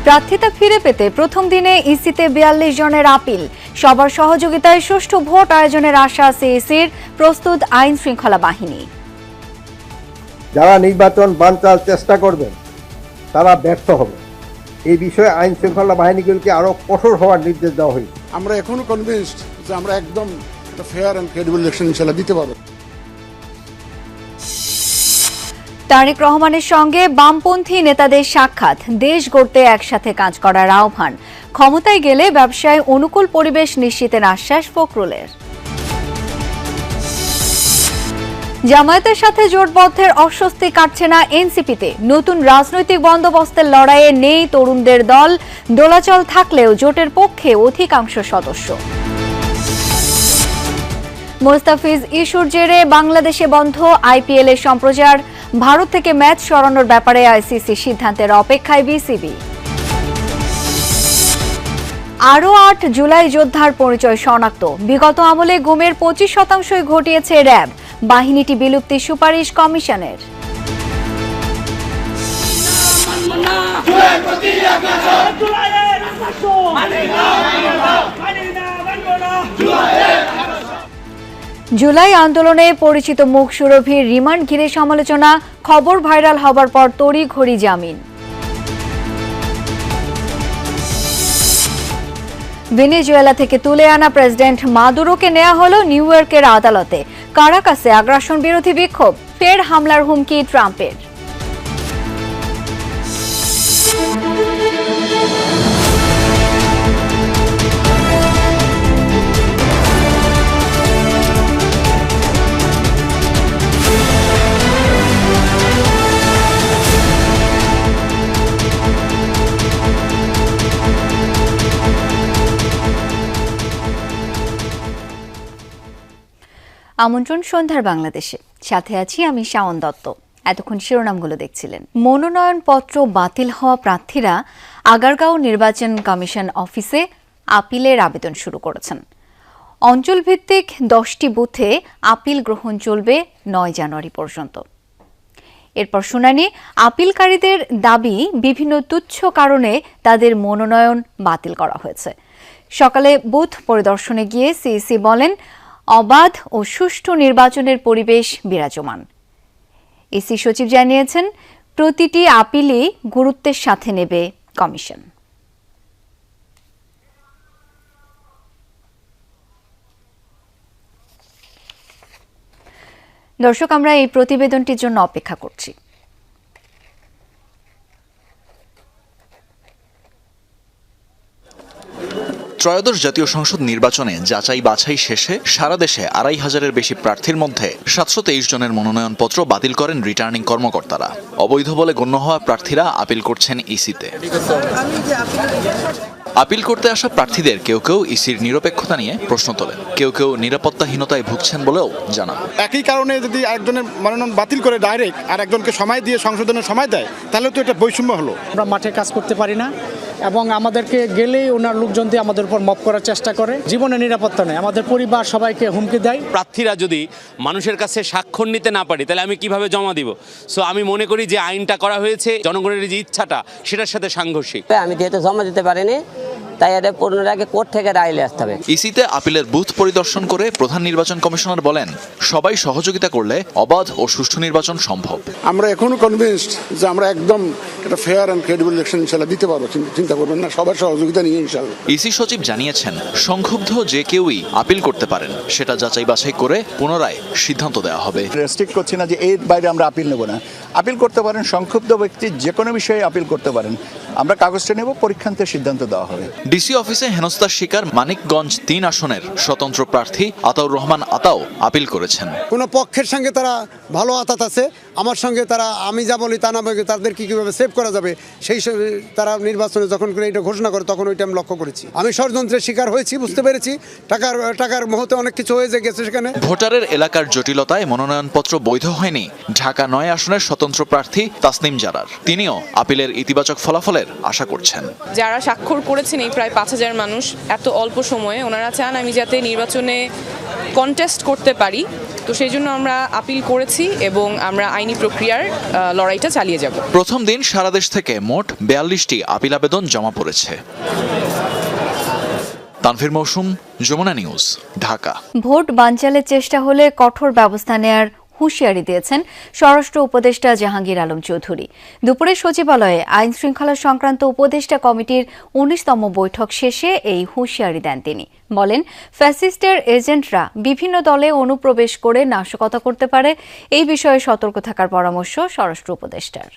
প্রার্থিতা ফিরে পেতে প্রথম দিনে ইসিতে ৪২ জনের আপিল। সবার সহযোগিতায় সুষ্ঠু ভোট আয়োজনের আশা সিইসির, প্রস্তুত আইন শৃঙ্খলা বাহিনী। যারা নির্বাচন বানচাল চেষ্টা করবেন তারা ব্যর্থ হবে। এই বিষয়ে আইন শৃঙ্খলা বাহিনীগুলোকে আরো কঠোর হওয়ার নির্দেশ দেওয়া হয়েছে। আমরা এখনো কনভিন্সড যে আমরা একদম ফেয়ার অ্যান্ড ক্রেডিবল ইলেকশন ইনশাআল্লাহ দিতে পারবো। তারেক রহমানের সঙ্গে বামপন্থী নেতাদের সাক্ষাৎ, দেশ গড়তে একসাথে কাজ করার আহ্বান। ক্ষমতায় গেলে ব্যবসায় অনুকূল পরিবেশ নিশ্চিতের আশ্বাস ফখরুলের। জামায়াতের সাথে জোটবদ্ধের অস্বস্তি কাটছে না এনসিপিতে। নতুন রাজনৈতিক বন্দোবস্তের লড়াইয়ে নেই তরুণদের দল। দোলাচল থাকলেও জোটের পক্ষে অধিকাংশ সদস্য। মোস্তাফিজ ইস্যুর জেরে বাংলাদেশে বন্ধ আইপিএল এর সম্প্রচার। ভারত থেকে ম্যাচ সরানোর ব্যাপারে আইসিসি সিদ্ধান্তের অপেক্ষায় বিসিবি। আরও ৮ জুলাই যোদ্ধার পরিচয় শনাক্ত। বিগত আমলে গুমের ২৫% ঘটিয়েছে র্যাব। বাহিনীটি বিলুপ্তির সুপারিশ কমিশনের। জুলাই আন্দোলনে পরিচিত মুখ সুরভির রিমান্ড ঘিরে সমালোচনা। খবর ভাইরাল হবার পর তড়িঘড়ি জামিন। ভেনেজুয়েলা থেকে তুলে আনা প্রেসিডেন্ট মাদুরোকে নেওয়া হলো নিউ ইয়র্কের আদালতে। কারাকাসে আগ্রাসন বিরোধী বিক্ষোভ, ফের হামলার হুমকি ট্রাম্পের। আমন্ত্রণ সন্ধ্যার বাংলাদেশে, সাথে আছি আমি শাওন দত্ত। এতক্ষণ শিরোনামগুলো দেখছিলেন। মনোনয়নপত্র বাতিল হওয়া প্রার্থীরা আগারগাঁও নির্বাচন কমিশন অফিসে আপিলের আবেদন শুরু করেছেন। অঞ্চলভিত্তিক 10টি বুথে আপিল গ্রহণ চলবে 9 জানুয়ারি পর্যন্ত। এরপর শুনানি। আপিলকারীদের দাবি, বিভিন্ন তুচ্ছ কারণে তাদের মনোনয়ন বাতিল করা হয়েছে। সকালে বুথ পরিদর্শনে গিয়ে সিইসি বলেন, অবাধ ও সুষ্ঠু নির্বাচনের পরিবেশ বিরাজমান। ইসি সচিব জানিয়েছেন, প্রতিটি আপিলই গুরুত্বের সাথে নেবে কমিশন। দর্শক, আমরা এই প্রতিবেদনটির জন্য অপেক্ষা করছি। ত্রয়োদশ জাতীয় সংসদ নির্বাচনে যাচাই বাছাই শেষে সারা দেশে ২৫০০-এর বেশি প্রার্থীর মধ্যে ৭২৩ জনের মনোনয়নপত্র বাতিল করেন রিটার্নিং কর্মকর্তারা। অবৈধ বলে গণ্য হওয়া প্রার্থীরা আপিল করছেন ইসিতে। আপিল করতে আসা প্রার্থীদের কেউ কেউ ইসির নিরপেক্ষতা নিয়ে প্রশ্ন তোলেন, কেউ কেউ নিরাপত্তাহীনতায় ভুগছেন বলেও জানান। একই কারণে যদি একজনের মনোনয়ন বাতিল করে ডাইরেক্ট আর একজনকে সময় দিয়ে সংশোধনের সময় দেয়, তাহলে তো এটা বৈষম্য হলো। আমরা মাঠে কাজ করতে পারি না এবং আমাদেরকে গেলেই ওনার লোকজন দিয়ে আমাদের উপর মপ করার চেষ্টা করে। জীবনের নিরাপত্তা নেই, আমাদের পরিবার সবাইকে হুমকি দেয়। প্রার্থীরা যদি মানুষের কাছে স্বাক্ষর নিতে না পারি, তাহলে আমি কিভাবে জমা দিব? সো আমি মনে করি যে আইনটা করা হয়েছে জনগণের যে ইচ্ছাটা সেটার সাথে সাংঘর্ষিক। আমি যেহেতু জমা দিতে পারিনি, তাই এটা পূর্ণের আগে কোর্ট থেকে রায় আসতে হবে। ইসিতে আপিলের বুথ পরিদর্শন করে প্রধান নির্বাচন কমিশনার বলেন, সবাই সহযোগিতা করলে অবাধ ও সুষ্ঠু নির্বাচন সম্ভব। আমরা এখনো কনভিন্সড যে আমরা একদম একটা ফেয়ার অ্যান্ড ক্রেডিবল ইলেকশন ইনশাআল্লাহ দিতে পারবো। চিন্তা করবেন না, সবার সহযোগিতা নিয়ে ইনশাআল্লাহ। ইসি সচিব জানিয়েছেন, সংক্ষুব্ধ যে কেউই আপিল করতে পারেন, সেটা যাচাই বাছাই করে পুনরায় সিদ্ধান্ত দেওয়া হবে। রেস্ট্রিক্ট করছি না যে এর বাইরে আমরা আপিল নেব না। আপিল করতে পারেন, সংক্ষুব্ধ ব্যক্তি যে কোনো বিষয়ে আপিল করতে পারেন। আমরা কাগজটা নেব, পরীক্ষান্তে সিদ্ধান্ত দেওয়া হবে। ডিসি অফিসে হেনস্থার শিকার মানিকগঞ্জ ৩ আসনের স্বতন্ত্র প্রার্থী আতাউর রহমান আতাও আপিল করেছেন। কোন পক্ষের সঙ্গে তারা ভালো আতাত আছে, আমার সঙ্গে তারা আমি যা বলি তা না বলি, তাদের কিভাবে সেভ করা যাবে সেই তারা নির্বাচনে যখন করে এটা ঘোষণা করে তখন ওইটা আমি লক্ষ্য করেছি। আমি ষড়যন্ত্রের শিকার হয়েছি, বুঝতে পেরেছি। টাকার মোহতে অনেক কিছু হয়ে গেছে সেখানে। ভোটারের এলাকার জটিলতায় মনোনয়নপত্র বৈধ হয়নি ঢাকা ৯ আসনের স্বতন্ত্র প্রার্থী তাসনিম জারার। তিনিও আপিলের ইতিবাচক ফলাফলের আশা করছেন। যারা স্বাক্ষর করেছেন এই প্রায় ৫,০০০ মানুষ এত অল্প সময়ে, ওনারা চান আমি যাতে নির্বাচনে কন্টেস্ট করতে পারি। তো সেই জন্য আমরা আপিল করেছি এবং আমরা আইনি প্রক্রিয়ার লড়াইটা চালিয়ে যাব। প্রথম দিন সারা দেশ থেকে মোট 42টি আপিল আবেদন জমা পড়েছে। তানভীর মৌসুম, যমুনা নিউজ, ঢাকা। ভোট বানচালের চেষ্টা হলে কঠোর ব্যবস্থা নেয়ার হুঁশিয়ারি দিয়েছেন স্বরাষ্ট্র উপদেষ্টা জাহাঙ্গীর আলম চৌধুরী। দুপুরে সচিবালয়ে আইন শৃঙ্খলা সংক্রান্ত উপদেষ্টা কমিটির 19তম বৈঠক শেষে এই হুঁশিয়ারি দেন তিনি। বলেন, ফ্যাসিস্টের এজেন্টরা বিভিন্ন দলে অনুপ্রবেশ করে নাশকতা করতে পারে, এই বিষয়ে সতর্ক থাকার পরামর্শ স্বরাষ্ট্র উপদেষ্টার।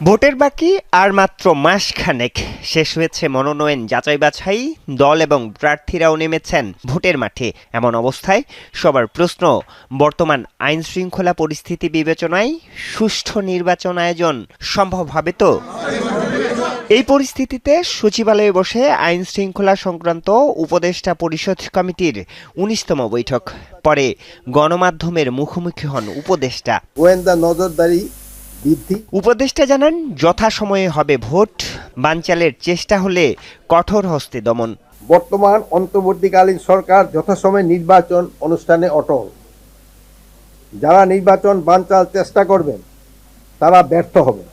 ভোটের বাকি আর মাত্র মাসখানেক। শেষ হয়েছে মনোনয়ন যাচাই বাছাই, দল এবং প্রার্থীরাও নেমেছেন ভোটের মাঠে। এমন অবস্থায় সবার প্রশ্ন, বর্তমান আইন শৃঙ্খলা পরিস্থিতি বিবেচনায় সুষ্ঠু নির্বাচন আয়োজন সম্ভব হবে তো? এই পরিস্থিতিতে সচিবালয়ে বসে আইন শৃঙ্খলা সংক্রান্ত উপদেষ্টা পরিষদ কমিটির 19তম বৈঠক। পরে গণমাধ্যমের মুখোমুখি হন উপদেষ্টা। গোয়েন্দা নজরদারি বৃদ্ধি। উপদেষ্টা জানান, যথাসময়ে হবে ভোট, বানচালের চেষ্টা হলে কঠোর হস্তে দমন। বর্তমান অন্তর্বর্তীকালীন সরকার যথাসময়ে নির্বাচন অনুষ্ঠানে অটল। যারা নির্বাচন বানচাল চেষ্টা করবেন তারা ব্যর্থ হবে।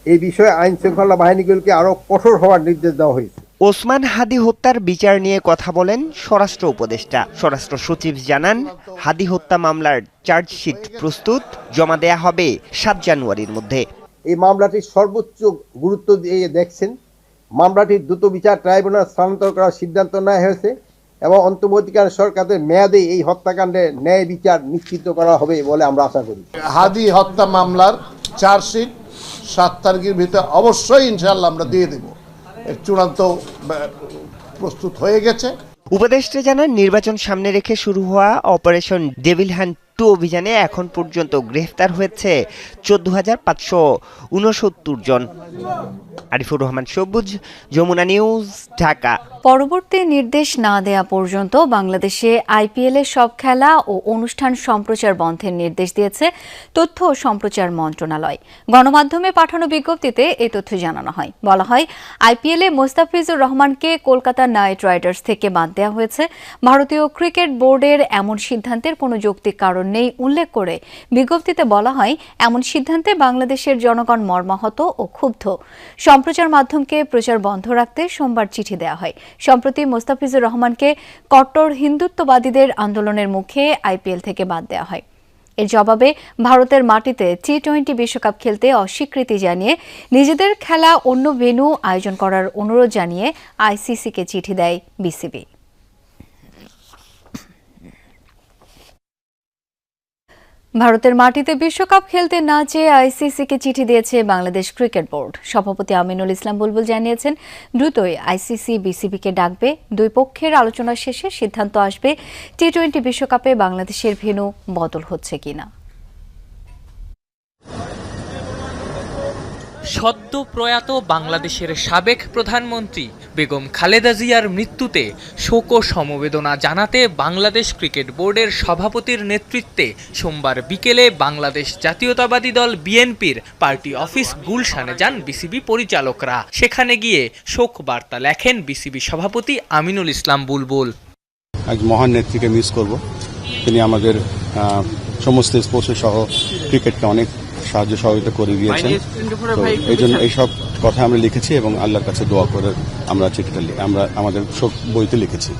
এই বিষয়ে আইন শৃঙ্খলা বাহিনীগুলোকে আরো কঠোর হওয়ার নির্দেশ দেওয়া হয়েছে। ওসমান হাদি হত্যার বিচার নিয়ে কথা বলেন স্বরাষ্ট্র উপদেষ্টা। স্বরাষ্ট্র সচিব জানান, হাদি হত্যা মামলার চার্জশিট প্রস্তুত, জমা দেয়া হবে 7 জানুয়ারির মধ্যে। এই মামলাটির সর্বোচ্চ গুরুত্ব দিয়ে দেখছেন। মামলাটির দ্রুত বিচার ট্রাইব্যুনাল স্থানান্তর করার সিদ্ধান্ত নেওয়া হয়েছে এবং অন্তর্বর্তীকালীন সরকারের মেয়াদে এই হত্যাকাণ্ডের ন্যায় বিচার নিশ্চিত করা হবে বলে আমরা আশা করি। হাদি হত্যা মামলার চার্জশিট 7 তারিখের ভিতরে অবশ্যই ইনশাআল্লাহ আমরা দিয়ে দেব। চূড়ান্ত প্রস্তুত হয়ে গেছে। উপদেষ্টা জানান, নির্বাচন সামনে রেখে শুরু হওয়া অপারেশন ডেভিল হ্যান্ড 2 অভিযানে এখন পর্যন্ত গ্রেফতার হয়েছে 14,569 জন। আরিফুর রহমান সবুজ, যমুনা নিউজ, ঢাকা। পরবর্তী নির্দেশ না দেয়া পর্যন্ত বাংলাদেশে আইপিএল এর সব খেলা ও অনুষ্ঠান সম্প্রচার বন্ধের নির্দেশ দিয়েছে তথ্য ও সম্প্রচার মন্ত্রণালয়। গণমাধ্যমে পাঠানো বিজ্ঞপ্তিতে এই তথ্য জানানো হয়। বলা হয়, আইপিএলে মোস্তাফিজুর রহমানকে কলকাতা নাইট রাইডার্স থেকে বাদ দেওয়া হয়েছে। ভারতীয় ক্রিকেট বোর্ডের এমন সিদ্ধান্তের কোনো যৌক্তিক কারণ নেই উল্লেখ করে বিজ্ঞপ্তিতে বলা হয়, এমন সিদ্ধান্তে বাংলাদেশের জনগণ মর্মাহত ও ক্ষুব্ধ। সম্প্রচার মাধ্যমকে প্রচার বন্ধ রাখতে সোমবার চিঠি দেওয়া হয়। সম্প্রতি মোস্তাফিজুর রহমানকে কট্টর হিন্দুত্ববাদীদের আন্দোলনের মুখে আইপিএল থেকে বাদ দেওয়া হয়। এর জবাবে ভারতের মাটিতে টি-20 বিশ্বকাপ খেলতে অস্বীকৃতি জানিয়ে নিজেদের খেলা অন্য ভেন্যু আয়োজন করার অনুরোধ জানিয়ে আইসিসিকে চিঠি দেয় বিসিবি। ভারতের মাটিতে বিশ্বকাপ খেলতে না চেয়ে আইসিসিকে চিঠি দিয়েছে বাংলাদেশ ক্রিকেট বোর্ড। সভাপতি আমিনুল ইসলাম বুলবুল জানিয়েছেন, দ্রুতই আইসিসি বিসিবিকে ডাকবে। দুই পক্ষের আলোচনা শেষে সিদ্ধান্ত আসবে টি-20 বিশ্বকাপে বাংলাদেশের ভেন্যু বদল হচ্ছে কিনা। সদ্য প্রয়াত বাংলাদেশের সাবেক প্রধানমন্ত্রী বেগম খালেদা জিয়ার মৃত্যুতে শোক ও সমবেদনা জানাতে বাংলাদেশ ক্রিকেট বোর্ডের সভাপতির নেতৃত্বে সোমবার বিকেলে বাংলাদেশ জাতীয়তাবাদী দল বিএনপির পার্টি অফিস গুলশানে যান বিসিবি পরিচালকরা। সেখানে গিয়ে শোক বার্তা লেখেন বিসিবি সভাপতি আমিনুল ইসলাম বুলবুল। আজ মহান নেত্রীকে মিস করব। তিনি আমাদের সমস্ত স্পোর্টস সহ ক্রিকেটকে অনেক সাহায্য সহযোগিতা করে গিয়েছেন। তো এই জন্য এইসব কথা আমরা লিখেছি এবং আল্লাহর কাছে দোয়া করে আমরা চিঠিটা আমরা আমাদের শোক বইতে লিখেছি।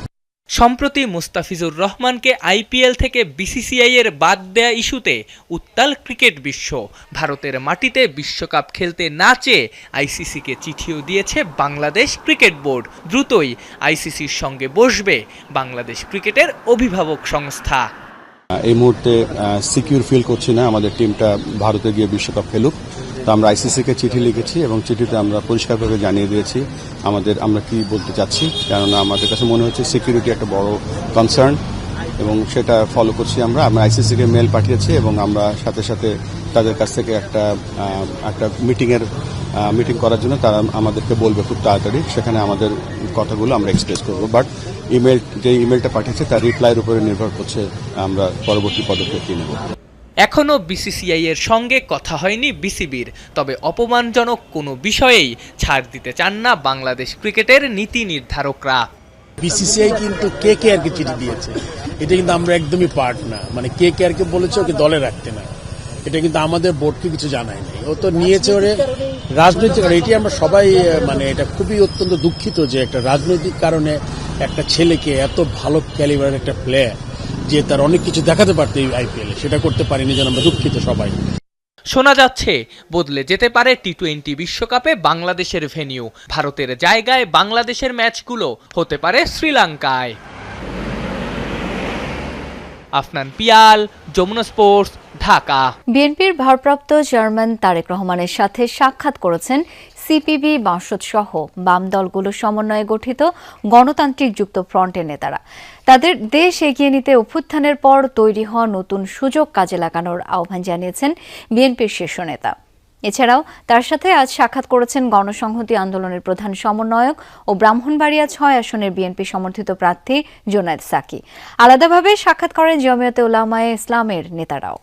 সম্প্রতি মুস্তাফিজুর রহমানকে আইপিএল থেকে বিসিসিআই এর বাদ দেয়া ইস্যুতে উত্তাল ক্রিকেট বিশ্ব। ভারতের মাটিতে বিশ্বকাপ খেলতে না চেয়ে আইসিসিকে চিঠিও দিয়েছে বাংলাদেশ ক্রিকেট বোর্ড। দ্রুতই আইসিসির সঙ্গে বসবে বাংলাদেশ ক্রিকেটের অভিভাবক সংস্থা। এই মুহূর্তে সিকিউর ফিল করছি না আমাদের টিমটা ভারতে গিয়ে বিশ্বকাপ খেলুক। তো আমরা আইসিসিকে চিঠি লিখেছি এবং চিঠিতে আমরা পরিষ্কারভাবে জানিয়ে দিয়েছি আমরা কি বলতে চাচ্ছি, কেননা আমাদের কাছে মনে হচ্ছে সিকিউরিটি একটা বড় কনসার্ন এবং সেটা ফলো করছি। আমরা আইসিসিকে মেল পাঠিয়েছি এবং আমরা সাথে সাথে তাদের কাছ থেকে একটা মিটিং করার জন্য তারা আমাদেরকে বলবে খুব তাড়াতাড়ি। সেখানে আমাদের কথাগুলো আমরা এক্সপ্রেস করবো। বাট যে ইমেলটা পাঠিয়েছে তার রিপ্লাইয়ের উপরে নির্ভর করছে আমরা পরবর্তী পদক্ষেপ কি নেব। এখনও বিসিসিআই এর সঙ্গে কথা হয়নি বিসিবির। তবে অপমানজনক কোনো বিষয়েই ছাড় দিতে চান না বাংলাদেশ ক্রিকেটের নীতি নির্ধারকরা। বিসিসিআই কিন্তু কেকেআরকে চিঠি দিয়েছে, এটা কিন্তু আমরা একদমই পার্ট না, মানে কেকেআরকে বলেছে ওকে দলে রাখতে না, এটা কিন্তু আমাদের বোর্ডকে কিছু জানায় নাই। ও তো নিয়েছে ওরে রাজনৈতিক, এটি আমরা সবাই মানে এটা খুবই অত্যন্ত দুঃখিত যে একটা রাজনৈতিক কারণে একটা ছেলেকে, এত ভালো ক্যালিবারের একটা প্লেয়ার যে তার অনেক কিছু দেখাতে পারতো এই আইপিএলে, সেটা করতে পারিনি, যেন আমরা দুঃখিত সবাই। শোনা যাচ্ছে বদলে যেতে পারে টি-20 বিশ্বকাপে বাংলাদেশের ভেন্যু, ভারতের জায়গায় বাংলাদেশের ম্যাচগুলো হতে পারে শ্রীলঙ্কায়। আফনান পিয়াল, যমুনা স্পোর্টস, ঢাকা। বিএনপির ভারপ্রাপ্ত চেয়ারম্যান তারেক রহমানের সাথে সাক্ষাৎ করেছেন সিপিবি, বাসদ সহ বাম দলগুলোর সমন্বয়ে গঠিত গণতান্ত্রিক যুক্ত ফ্রন্টের নেতারা। তাদের দেশ এগিয়ে নিতে অভ্যুত্থানের পর তৈরি হওয়া নতুন সুযোগ কাজে লাগানোর আহ্বান জানিয়েছেন বিএনপির শীর্ষ নেতা। এছাড়াও তার সাথে আজ সাক্ষাৎ করেছেন গণসংহতি আন্দোলনের প্রধান সমন্বয়ক ও ব্রাহ্মণবাড়িয়া ৬ আসনের বিএনপি সমর্থিত প্রার্থী জুনায়েদ সাকি। আলাদাভাবে সাক্ষাৎ করেন জমিয়তে উলামায়ে ইসলামের নেতারাও।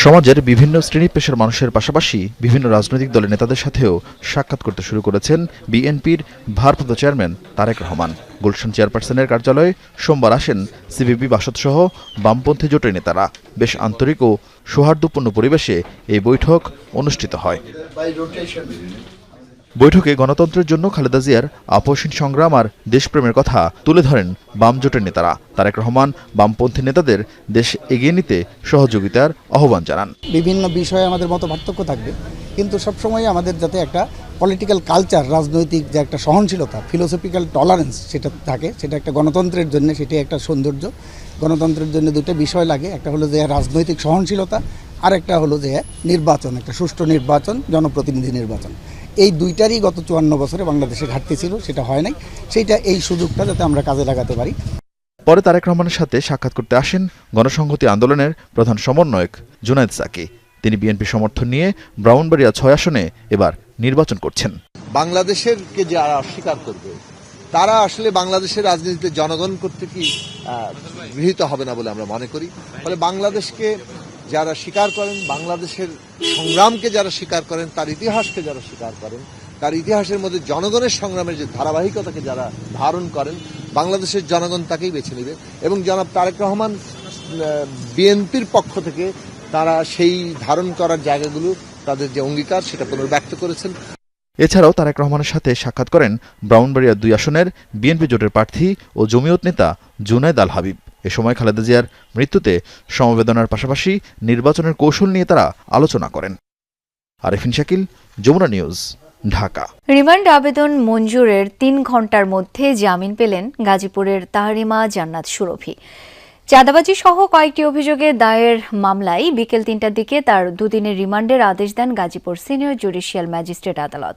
সমাজের বিভিন্ন শ্রেণী পেশার মানুষের পাশাপাশি বিভিন্ন রাজনৈতিক দলের নেতাদের সাথেও সাক্ষাৎ করতে শুরু করেছেন বিএনপির ভারপ্রাপ্ত চেয়ারম্যান তারেক রহমান। গুলশান চেয়ারপারসনের কার্যালয়ে সোমবার আসেন সিপিবি, বাসদ সহ বামপন্থী জোটের নেতারা। বেশ আন্তরিক ও সৌহার্দ্যপূর্ণ পরিবেশে এই বৈঠক অনুষ্ঠিত হয়। বৈঠকে গণতন্ত্রের জন্য খালেদা জিয়ার আপোষহীন সংগ্রাম আর দেশপ্রেমের কথা তুলে ধরেন বাম জোটের নেতারা। তারেক রহমান বামপন্থী নেতাদের দেশ এগিয়ে নিতে সহযোগিতার আহ্বান জানান। বিভিন্ন বিষয়ে আমাদের মত পার্থক্য থাকবে, কিন্তু সবসময় আমাদের যাতে একটা পলিটিক্যাল কালচার, রাজনৈতিক যে একটা সহনশীলতা, ফিলোসফিক্যাল টলারেন্স সেটা থাকে, সেটা একটা গণতন্ত্রের জন্য সেটি একটা সৌন্দর্য। গণতন্ত্রের জন্য দুটো বিষয় লাগে, একটা হলো যে রাজনৈতিক সহনশীলতা, আর একটা হলো যে নির্বাচন, একটা সুষ্ঠু নির্বাচন, জনপ্রতিনিধি নির্বাচন। এই দুইটারই গত 54 বছরে বাংলাদেশে ঘাটতি ছিল, সেটা হয় নাই। সেইটা এই সুযোগটা যাতে আমরা কাজে লাগাতে পারি। পরে তারেক রহমানের সাথে সাক্ষাৎ করতে আসেন গণসংহতি আন্দোলনের প্রধান সমন্বয়ক জুনায়েদ সাকি। তিনি বিএনপি সমর্থন নিয়ে ব্রাহ্মণবাড়িয়া ৬ আসনে এবার নির্বাচন করছেন। বাংলাদেশেরকে যারা অস্বীকার করবে তারা আসলে বাংলাদেশের রাজনীতিতে জনগণ কর্তৃক গৃহীত হবে না বলে আমরা মনে করি। ফলে বাংলাদেশকে যারা স্বীকার করেন, বাংলাদেশের সংগ্রামকে যারা স্বীকার করেন, তার ইতিহাসকে যারা স্বীকার করেন, তার ইতিহাসের মধ্যে জনগণের সংগ্রামের যে ধারাবাহিকতাকে যারা ধারণ করেন, বাংলাদেশের জনগণ তাকেই বেছে নেবে। এবং জনাব তারেক রহমান বিএনপির পক্ষ থেকে তারা সেই ধারণ করার জায়গাগুলো, তাদের যে অঙ্গীকার, সেটা পুনর্ব্যক্ত করেছেন। এছাড়াও তারেক রহমানের সাথে সাক্ষাৎ করেন ব্রাহ্মণবাড়িয়া 2 আসনের বিএনপি জোটের প্রার্থী ও জমিয়ত নেতা জুনায়েদ আল হাবিব। এ সময় খালেদা জিয়ার মৃত্যুতে সমবেদনার পাশাপাশি নির্বাচনের কৌশল নিয়ে তারা আলোচনা করেন। আরেফিন শাকিল, যমুনা নিউজ, ঢাকা। রিমান্ড আবেদন মঞ্জুরের 3 ঘণ্টার মধ্যে জামিন পেলেন গাজীপুরের তাহরিমা জান্নাত সুরভি। চাঁদাবাজি সহ কয়েকটি অভিযোগে দায়ের মামলায় বিকেল 3টার দিকে তার 2 দিনের রিমান্ডের আদেশ দেন গাজীপুর সিনিয়র জুডিশিয়াল ম্যাজিস্ট্রেট আদালত।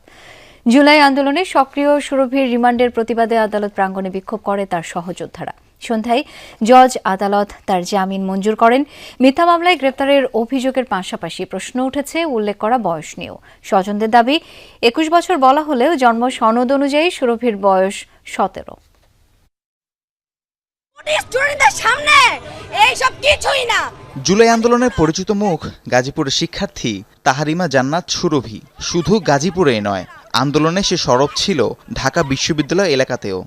জুলাই আন্দোলনে সক্রিয় সুরভির রিমান্ডের প্রতিবাদে আদালত প্রাঙ্গণে বিক্ষোভ করে তার সহযোদ্ধারা। সন্ধ্যায় জজ আদালত তার জামিন মঞ্জুর করেন। মিথ্যা মামলায় গ্রেপ্তারের অভিযোগের পাশাপাশি প্রশ্ন উঠেছে উল্লেখ করা বয়স নিয়েও। স্বজনদের দাবি 21 বছর বলা হলেও জন্ম সনদ অনুযায়ী সুরভির বয়স 17। জুলাই আন্দোলনের পরিচিত মুখ গাজীপুরের শিক্ষার্থী তাহরিমা জান্নাত সুরভি। শুধু গাজীপুরেই নয়, আন্দোলনে সে সরব ছিল ঢাকা বিশ্ববিদ্যালয় এলাকাতেও।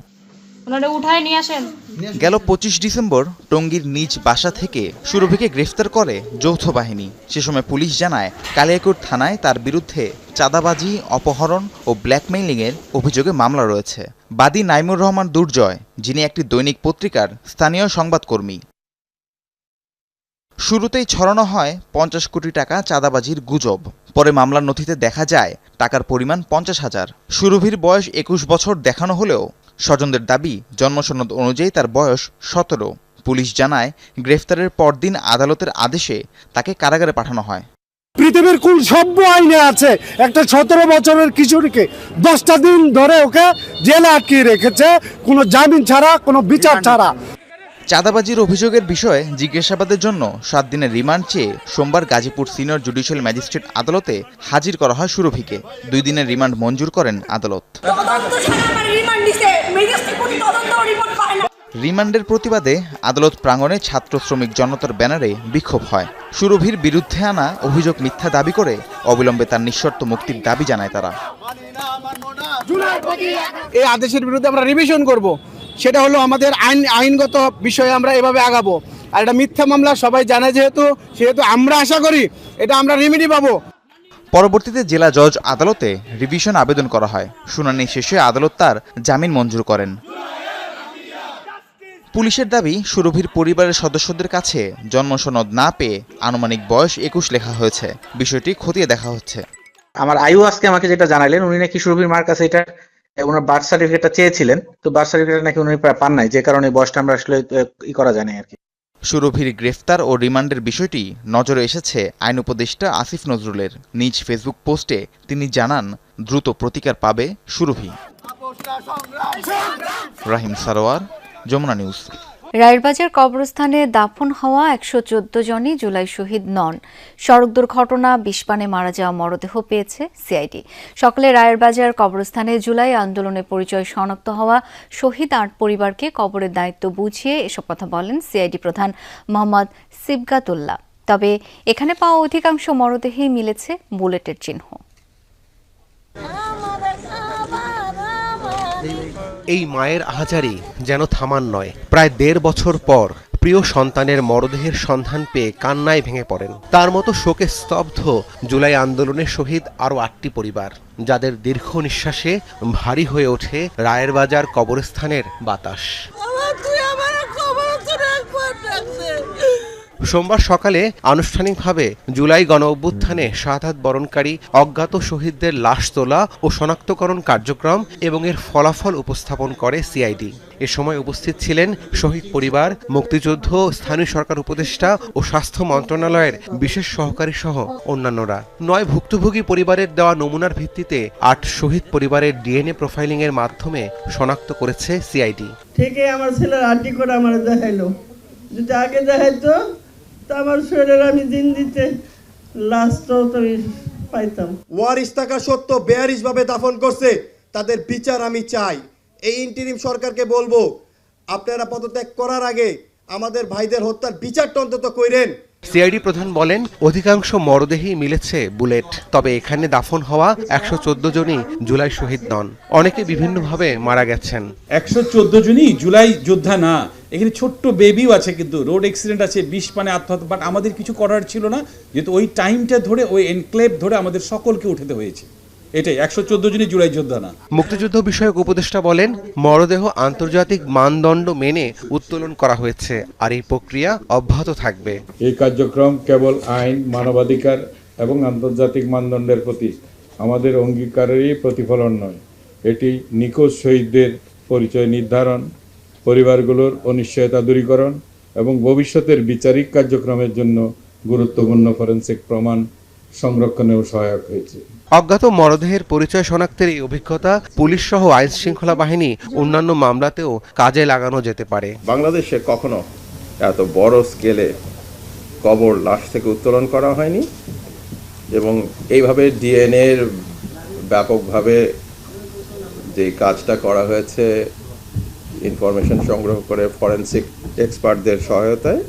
গেল 25 ডিসেম্বর টঙ্গীর নিজ বাসা থেকে সুরভিকে গ্রেফতার করে যৌথ বাহিনী। সে সময় পুলিশ জানায় কালিয়াকৈর থানায় তার বিরুদ্ধে চাঁদাবাজি, অপহরণ ও ব্ল্যাকমেইলিংয়ের অভিযোগে মামলা রয়েছে। বাদী নাইমুর রহমান দুর্জয়, যিনি একটি দৈনিক পত্রিকার স্থানীয় সংবাদকর্মী। শুরুতেই ছড়ানো হয় 50 কোটি টাকা চাঁদাবাজির গুজব। পরে মামলার নথিতে দেখা যায় টাকার পরিমাণ 50,000। সুরভির বয়স 21 বছর দেখানো হলেও স্বজনদের দাবি জন্মসনদ অনুযায়ী তার বয়স 17। পুলিশ জানায় গ্রেফতারের পরদিন আদালতের আদেশে তাকে কারাগারে পাঠানো হয়। পৃথিবীর কোন সভ্য আইনে আছে একটা 17 বছরের কিশোরীকে 10টা দিন ধরে ওকে জেলে আটকিয়ে রেখেছে, কোনো জামিন ছাড়া, কোনো বিচার ছাড়া? চাঁদাবাজির অভিযোগের বিষয়ে জিজ্ঞাসাবাদের জন্য 7 দিনের রিমান্ড চেয়ে সোমবার গাজীপুর সিনিয়র জুডিশিয়াল ম্যাজিস্ট্রেট আদালতে হাজির করা হয় সুরভিকে। 2 দিনের রিমান্ড মঞ্জুর করেন আদালত। রিমান্ডের প্রতিবাদে আদালত প্রাঙ্গণে ছাত্র শ্রমিক জনতার ব্যানারে বিক্ষোভ হয়। সুরভির বিরুদ্ধে আনা অভিযোগ মিথ্যা দাবি করে অবিলম্বে তার নিঃশর্ত মুক্তির দাবি জানায় তারা। এই আদেশের বিরুদ্ধে আমরা রিভিশন করব, সেটা হলো আমাদের আইনগত বিষয়ে আমরা এভাবে আগাবো। আর এটা মিথ্যা মামলা সবাই জানে, সেহেতু আমরা আশা করি এটা আমরা রেমেডি পাবো। পরবর্তীতে জেলা জজ আদালতে রিভিশন আবেদন করা হয়। শুনানি শেষে আদালত তার জামিন মঞ্জুর করেন। পুলিশের দাবি, সুরভির পরিবারের সদস্যদের কাছে জন্ম সনদ না পেয়ে আনুমানিক বয়স 21 লেখা হয়েছে। বিষয়টি খতিয়ে দেখা হচ্ছে। আমার আয়ু আজকে আমাকে যেটা জানালেন, উনি নাকি সুরভির মার কাছে এটা ওনার বার্থ সার্টিফিকেটটা চেয়েছিলেন, তো বার্থ সার্টিফিকেট নাকি উনি পান নাই, যে কারণে বয়সটা আমরা আসলে করা যায় না আর কি। সুরভির গ্রেফতার ও রিমান্ডের বিষয়টি নজরে এসেছে আইন উপদেষ্টা আসিফ নজরুলের। নিজ ফেসবুক পোস্টে তিনি জানান, দ্রুত প্রতিকার পাবে সুরভি। রাহিম সারোয়ার, যমুনা নিউজ। রায়েরবাজার কবরস্থানে দাফন হওয়া 114 জনই জুলাই শহীদ নন। সড়ক দুর্ঘটনা বিষপানে মারা যাওয়া মরদেহ পেয়েছে সিআইডি। সকালে রায়েরবাজার কবরস্থানে জুলাই আন্দোলনে পরিচয় শনাক্ত হওয়া শহীদ 8 পরিবারকে কবরের দায়িত্ব বুঝিয়ে এসব কথা বলেন সিআইডি প্রধান মোহাম্মদ সিবগাতুল্লাহ। তবে এখানে পাওয়া অধিকাংশ মরদেহেই মিলেছে বুলেটের চিহ্ন। এই মায়ের আহাজারি যেন থামান নয়। প্রায় 1.5 বছর পর প্রিয় সন্তানের মরদেহের সন্ধান পেয়ে কান্নায় ভেঙে পড়েন। তার মতো শোকে স্তব্ধ জুলাই আন্দোলনের শহীদ আরও 8টি পরিবার, যাদের দীর্ঘ নিঃশ্বাসে ভারী হয়ে ওঠে রায়েরবাজার কবরস্থানের বাতাস। সোমবার সকালে আনুষ্ঠানিকভাবে জুলাই গণ অভ্যুত্থানে শাহাদাত বরণকারী অজ্ঞাত শহীদদের লাশ তোলা ও শনাক্তকরণ কার্যক্রম এবং এর ফলাফল উপস্থাপন করে সিআইডি। এ সময় উপস্থিত ছিলেন শহীদ পরিবার, মুক্তিযুদ্ধ, স্থানীয় সরকার উপদেষ্টা ও স্বাস্থ্য মন্ত্রণালয়ের বিশেষ সহকারী সহ অন্যান্যরা। 9 ভুক্তভোগী পরিবারের দেওয়া নমুনার ভিত্তিতে 8 শহীদ পরিবারের ডিএনএ প্রোফাইলিং এর মাধ্যমে শনাক্ত করেছে সিআইডি। ঠিকই আমার ছেলের আন্টি করে আমার দেখাইলো, যদি আগে দেখাইতো আমার শরীরের আমি দিন দিতে লাশটাও তো পাইতাম। ওয়ারিশ থাকা সত্ত্বেও বেয়ারিশ ভাবে দাফন করছে, তাদের বিচার আমি চাই। এই ইন্টারিম সরকারকে বলবো, আপনারা পদত্যাগ করার আগে আমাদের ভাইদের হত্যার বিচারটা অন্তত কইরেন। সিআইডি প্রধান বলেন, অধিকাংশ মরদেহেই মিলেছে বুলেট। তবে এখানে দাফন হওয়া 114 জনই জুলাই শহীদ নন। অনেকে বিভিন্নভাবে মারা গেছেন। 114 জনই জুলাই যোদ্ধা না। এখানে ছোট্ট বেবিও আছে, কিন্তু রোড অ্যাক্সিডেন্ট আছে, 20 পানে আত্মহত্যা। বাট আমাদের কিছু করার ছিল না, যেহেতু ওই টাইমটা ধরে, ওই এনক্লেভ ধরে আমাদের সকলকে উঠাতে হয়েছে। এটাই 114 জনই জুলাই যোদ্ধা না। মুক্তিযুদ্ধ বিষয়ক উপদেষ্টা বলেন, মরদেহ আন্তর্জাতিক মানদণ্ড মেনে উত্তোলন করা হয়েছে, আর এই প্রক্রিয়া অব্যাহত থাকবে। এই কার্যক্রম কেবল আইন, মানবাধিকার এবং আন্তর্জাতিক মানদণ্ডের প্রতি আমাদের অঙ্গীকারেরই প্রতিফলন নয়, এটি নিখোঁজ শহীদদের পরিচয় নির্ধারণ, পরিবারগুলোর অনিশ্চয়তা দূরীকরণ এবং ভবিষ্যতের বিচারিক কার্যক্রমের জন্য গুরুত্বপূর্ণ ফরেনসিক প্রমাণ সংরক্ষণেও সহায়ক হয়েছে। অজ্ঞাত মরদেহের পরিচয় শনাক্তের এই অভিজ্ঞতা পুলিশ সহ আইন শৃঙ্খলা বাহিনী অন্যান্য মামলাতেও কাজে লাগানো যেতে পারে। বাংলাদেশে কখনো এত বড় স্কেলে কবর লাশ থেকে উত্তোলন করা হয়নি, এবং এইভাবে ডিএনএর ব্যাপকভাবে যে কাজটা করা হয়েছে, ইনফরমেশন সংগ্রহ করে ফরেনসিক এক্সপার্টদের সহায়তায়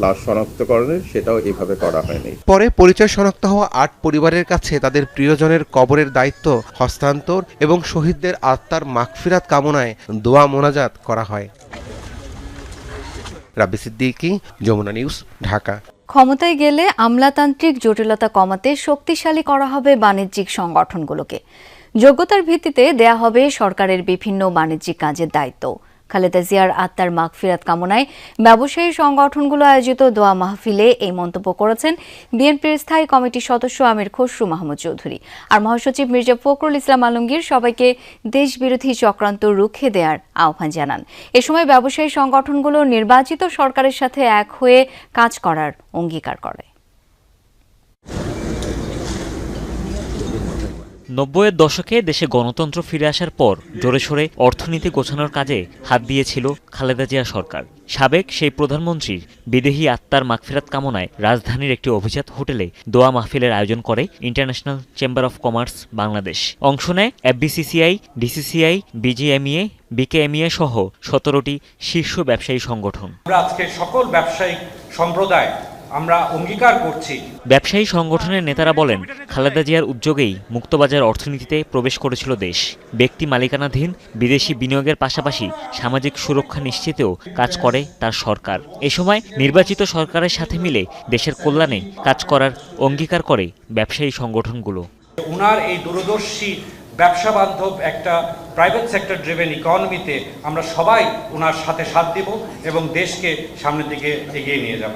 লাশ শনাক্তকরণের, সেটাও এইভাবে করা হয়নি। পরে পরিচয় শনাক্ত হওয়া 8 পরিবারের কাছে তাদের প্রিয়জনের কবরের দায়িত্ব হস্তান্তর এবং শহীদদের আত্মার মাগফিরাত কামনায় দোয়া মোনাজাত করা হয়। রাব্বি সিদ্দিকী, যমুনা নিউজ, ঢাকা। ক্ষমতায় গেলে আমলাতান্ত্রিক জটিলতা কমাতে শক্তিশালী করা হবে বাণিজ্যিক সংগঠনগুলোকে। যোগ্যতার ভিত্তিতে দেয়া হবে সরকারের বিভিন্ন বাণিজ্যিক কাজের দায়িত্ব। খালেদা জিয়ার আত্মার মাগফিরাত কামনায় ব্যবসায়ী সংগঠনগুলো আয়োজিত দোয়া মাহফিলে এই মন্তব্য করেছেন বিএনপির স্থায়ী কমিটির সদস্য আমির খসরু মাহমুদ চৌধুরী। আর মহাসচিব মির্জা ফখরুল ইসলাম আলমগীর সবাইকে দেশবিরোধী চক্রান্ত রুখে দেওয়ার আহ্বান জানান। এ সময় ব্যবসায়ী সংগঠনগুলো নির্বাচিত সরকারের সাথে এক হয়ে কাজ করার অঙ্গীকার করে। 90-এর দশকে দেশে গণতন্ত্র ফিরে আসার পর জোরে সোরে অর্থনীতি গোছানোর কাজে হাত দিয়েছিল খালেদা জিয়া সরকার। সাবেক সেই প্রধানমন্ত্রীর বিদেহী আত্মার মাগফিরাত কামনায় রাজধানীর একটি অভিজাত হোটেলে দোয়া মাহফিলের আয়োজন করে international chamber of commerce Bangladesh. অংশ নেয় এফবিসিসিআই, ডিসিসিআই, বিজিএমইএ, বিকেএমইএ সহ 17টি শীর্ষ ব্যবসায়ী সংগঠন। আমরা আজকে সকল ব্যবসায়িক সম্প্রদায় আমরা অঙ্গীকার করছি। ব্যবসায়ী সংগঠনের নেতারা বলেন, খালেদা জিয়ার উদ্যোগেই মুক্তবাজার অর্থনীতিতে প্রবেশ করেছিল দেশ। ব্যক্তি মালিকানাধীন বিদেশি বিনিয়োগের পাশাপাশি সামাজিক সুরক্ষা নিশ্চিতেও কাজ করে তার সরকার। এ সময় নির্বাচিত সরকারের সাথে মিলে দেশের কল্যাণে কাজ করার অঙ্গীকার করে ব্যবসায়ী সংগঠনগুলো। ওনার এই দূরদর্শী ব্যবসা বান্ধব একটা প্রাইভেট সেক্টর ড্রিভেন ইকোনমিতে আমরা সবাই ওনার সাথে সাথ দিব এবং দেশকে সামনের দিকে এগিয়ে নিয়ে যাব।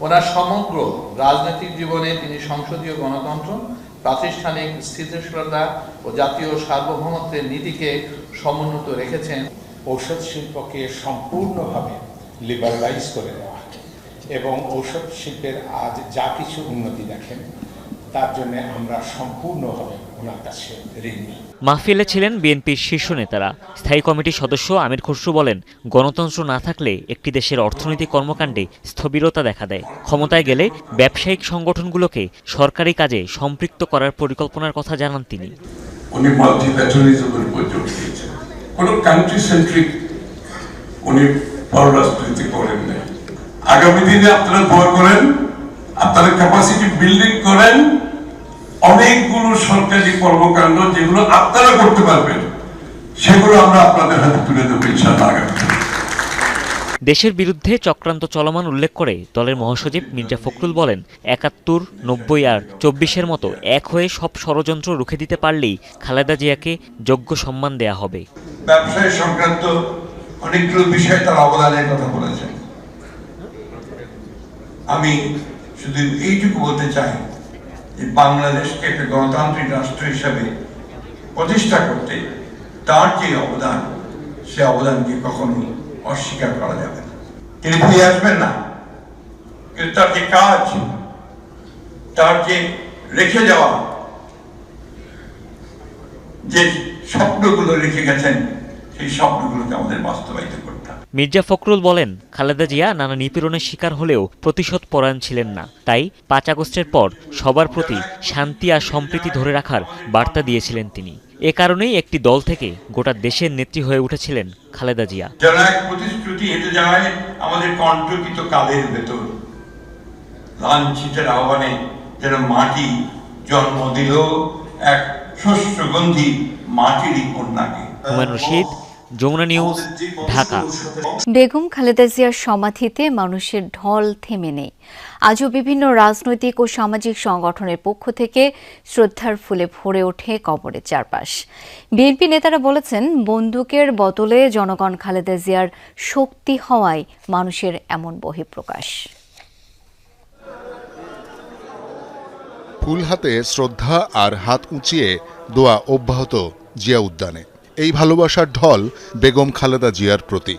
ওনার সমগ্র রাজনৈতিক জীবনে তিনি সংসদীয় গণতন্ত্র, প্রাতিষ্ঠানিক স্থিতিশীলতা ও জাতীয় সার্বভৌমত্বের নীতিকে সমুন্নত রেখেছেন। ঔষধ শিল্পকে সম্পূর্ণভাবে লিবারালাইজ করে দেওয়া এবং ঔষধ শিল্পের আজ যা কিছু উন্নতি দেখেন তার জন্য আমরা সম্পূর্ণভাবে ওনার কাছে ঋণী। মাহফিলে ছিলেন বিএনপির শীর্ষ নেতারা। স্থায়ী কমিটির সদস্য আমির খসরু বলেন, গণতন্ত্র না থাকলে একটি দেশের অর্থনৈতিক কর্মকাণ্ডে স্থবিরতা দেখা দেয়। ক্ষমতায় গেলে ব্যবসায়িক সংগঠনগুলোকে সরকারি কাজে সম্পৃক্ত করার পরিকল্পনার কথা জানান তিনি। উনি মাল্টিপ্যাটার্নিজমের উপর জোর দিয়েছেন, কোনো কান্ট্রি সেন্ট্রিক উনি পররাষ্ট্রনীতি করেন না। আগামী দিনে আপনারা দোয়া করেন, আপনারা ক্যাপাসিটি বিল্ডিং করেন, অনেকগুলো সরকারি কর্মকাণ্ড যেগুলো আপনারা করতে পারবেন সেগুলো আমরা আপনাদের হাতে তুলে দেবো ইনশাআল্লাহ। দেশের বিরুদ্ধে চক্রান্ত চলমান উল্লেখ করে দলের মহাসচিব মির্জা ফখরুল বলেন, ৭১, ৯০ আর ২৪-এর মতো এক হয়ে সব ষড়যন্ত্র রুখে দিতে পারলেই খালেদা জিয়াকে যোগ্য সম্মান দেয়া হবে। ব্যবসায় সংক্রান্ত অনেকগুলো বিষয়ে তার অবদানের কথা বলেছেন। আমি শুধু এইটুকু বলতে চাই যে বাংলাদেশকে একটা গণতান্ত্রিক রাষ্ট্র হিসাবে প্রতিষ্ঠা করতে তার যে অবদান, সে অবদানকে কখনো অস্বীকার করা যাবে না। তিনি ফিরে আসবেন না, কিন্তু তার যে কাজ, তার যে রেখে যাওয়া যে স্বপ্নগুলো রেখে গেছেন, সেই স্বপ্নগুলোকে আমাদের বাস্তবায়িত করতে হবে। মির্জা ফখরুল বলেন, খালেদা জিয়া নানা নিপীড়নের শিকার হলেও প্রতিশোধ পরায়ণ ছিলেন না। তাই ৫ আগস্টের পর সবার প্রতি শান্তি আর সম্প্রীতি ধরে রাখার বার্তা দিয়েছিলেন তিনি। এ কারণেই একটি দল থেকে গোটা দেশের নেত্রী হয়ে উঠেছিলেন খালেদা জিয়া। যারা এক প্রতিশ্রুতি হেঁটে যায় আমাদের কণ্ঠকিত কালের ভেতর, লাঞ্ছিতের আহ্বানে যেন মাটি জন্ম দিল এক শস্যগন্ধি মাটিরই কন্যাকে। হুমায়ুন রশিদ, যমুনা নিউজ, ঢাকা। বেগম খালেদা জিয়ার সমাধিতে মানুষের ঢল থেমে নেই। আজও বিভিন্ন রাজনৈতিক ও সামাজিক সংগঠনের পক্ষ থেকে শ্রদ্ধার ফুলে ভরে ওঠে কবরের চারপাশ। বিএনপি নেতারা বলেছেন, বন্দুকের বদলে জনগণ খালেদা জিয়ার শক্তি হওয়ায় মানুষের এমন বহিঃপ্রকাশ। ফুল হাতে শ্রদ্ধা আর হাত উঁচিয়ে দোয়া অব্যাহত জিয়া উদ্যানে। এই ভালোবাসার ঢল বেগম খালেদা জিয়ার প্রতি।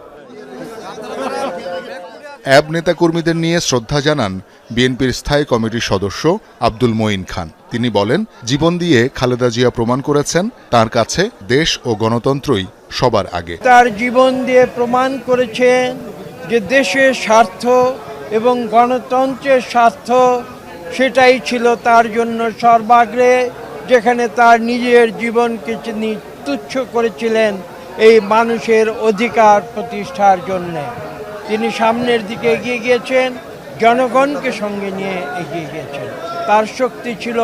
অ্যাব নেতাকর্মীদের নিয়ে শ্রদ্ধা জানান বিএনপির স্থায়ী কমিটির সদস্য আব্দুল মঈন খান। তিনি বলেন, জীবন দিয়ে খালেদা জিয়া প্রমাণ করেছেন তার কাছে দেশ ও গণতন্ত্রই সবার আগে। তার জীবন দিয়ে প্রমাণ করেছেন যে দেশের স্বার্থ এবং গণতন্ত্রের স্বার্থ সেটাই ছিল তার জন্য সর্বাগ্রে, যেখানে তার নিজের জীবনকে তিনি তুচ্ছ করেছিলেন এই মানুষের অধিকার প্রতিষ্ঠার জন্য। তিনি সামনের দিকে এগিয়ে গিয়েছেন, জনগণকে সঙ্গে নিয়ে এগিয়ে গিয়েছেন। তার শক্তি ছিল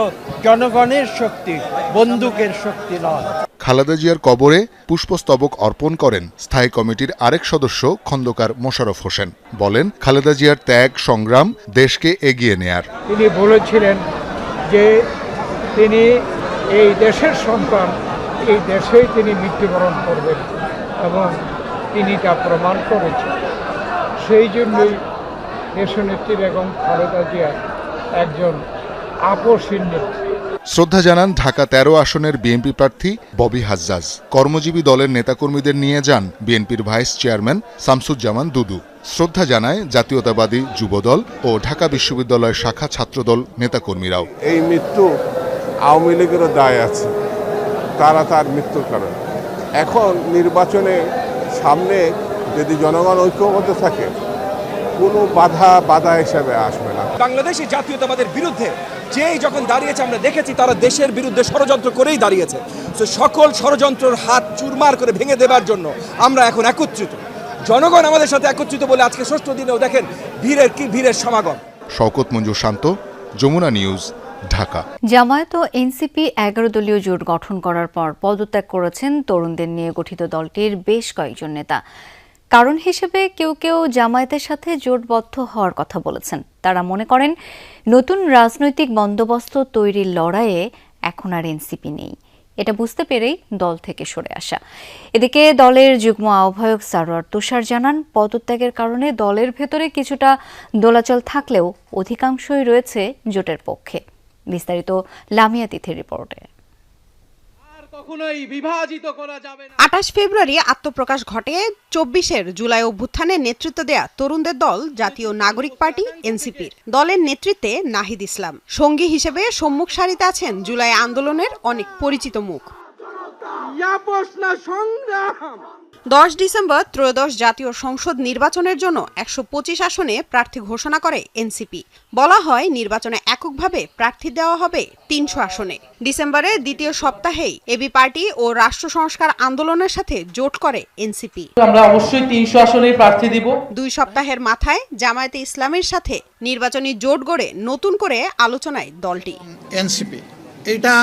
জনগণের শক্তি, বন্দুকের শক্তি নয়। খালেদা জিয়ার কবরে পুষ্পস্তবক অর্পণ করেন স্থায়ী কমিটির আরেক সদস্য খন্দকার মোশাররফ হোসেন। বলেন, খালেদা জিয়ার ত্যাগ সংগ্রাম দেশকে এগিয়ে নেয়ার। তিনি বলেছিলেন যে তিনি এই দেশের সন্তান, এই দেশেই তিনি মৃত্যুবরণ করবেন এবং তিনি তা প্রমাণ করেছেন। সেই জন্যই দেশনেত্রী বেগম খালেদা জিয়া একজন আপসহীন নেত্রী। শ্রদ্ধা জানান ঢাকা ১৩ আসনের বিএনপি প্রার্থী ববি হাজ্জাজ। কর্মজীবী দলের নেতাকর্মীদের নিয়ে যান বিএনপির ভাইস চেয়ারম্যান শামসুজ্জামান দুদু। শ্রদ্ধা জানায় জাতীয়তাবাদী যুবদল ও ঢাকা বিশ্ববিদ্যালয় শাখা ছাত্রদল নেতাকর্মীরাও। এই মৃত্যু আওয়ামী লীগেরও দায় আছে, তারা তার মৃত্যুর কারণ। এখন নির্বাচনে সামনে যদি জনগণ ঐক্যবদ্ধ থাকে, কোনো বাধা হিসেবে আসবে না। বাংলাদেশি জাতীয়তাবাদের বিরুদ্ধে যেই যখন দাঁড়িয়েছে আমরা দেখেছি তারা দেশের বিরুদ্ধে ষড়যন্ত্র করেই দাঁড়িয়েছে। তো সকল ষড়যন্ত্রের হাত চুরমার করে ভেঙে দেবার জন্য আমরা এখন একত্রিত। জনগণ আমাদের সাথে একত্রিত বলে আজকে ৬ষ্ঠ দিনেও দেখেন ভিড়ের সমাগম। শওকত মঞ্জুর শান্ত, যমুনা নিউজ, ঢাকা। জামায়াত ও এনসিপি 11 দলীয় জোট গঠন করার পর পদত্যাগ করেছেন তরুণদের নিয়ে গঠিত দলটির বেশ কয়েকজন নেতা। কারণ হিসেবে কেউ কেউ জামায়াতের সাথে জোটবদ্ধ হওয়ার কথা বলেছেন। তারা মনে করেন নতুন রাজনৈতিক বন্দোবস্ত তৈরির লড়াইয়ে এখন আর এনসিপি নেই। এটা বুঝতে পেরেই দল থেকে সরে আসা। এদিকে দলের যুগ্ম আহ্বায়ক সারোয়ার তুষার জানান, পদত্যাগের কারণে দলের ভেতরে কিছুটা দোলাচল থাকলেও অধিকাংশই রয়েছে জোটের পক্ষে। বিস্তারিত লামিয়া তিথির রিপোর্টে। 28 ফেব্রুয়ারি আত্মপ্রকাশ ঘটে 24-এর জুলাই অভ্যুত্থানে নেতৃত্ব দেয়া তরুণদের দল জাতীয় নাগরিক পার্টি এনসিপির। দলের নেতৃত্বে নাহিদ ইসলাম, সঙ্গী হিসেবে সম্মুখ সারিতে আছেন জুলাই আন্দোলনের অনেক পরিচিত মুখ। 10 ডিসেম্বর ত্রয়োদশ জাতীয় সংসদ নির্বাচনের জন্য 125 আসনে প্রার্থী ঘোষণা করে এনসিপি। বলা হয় নির্বাচনে এককভাবে প্রার্থী দেওয়া হবে 300 আসনে। ডিসেম্বরের দ্বিতীয় সপ্তাহেই এবি পার্টি ও রাষ্ট্র সংস্কার আন্দোলনের সাথে জোট করে এনসিপি। আমরা অবশ্যই 300 আসনেই প্রার্থী দিব। 2 সপ্তাহের মাথায় জামায়াতে ইসলামের সাথে নির্বাচনী জোট গড়ে নতুন করে আলোচনায় দলটি। এনসিপি এটা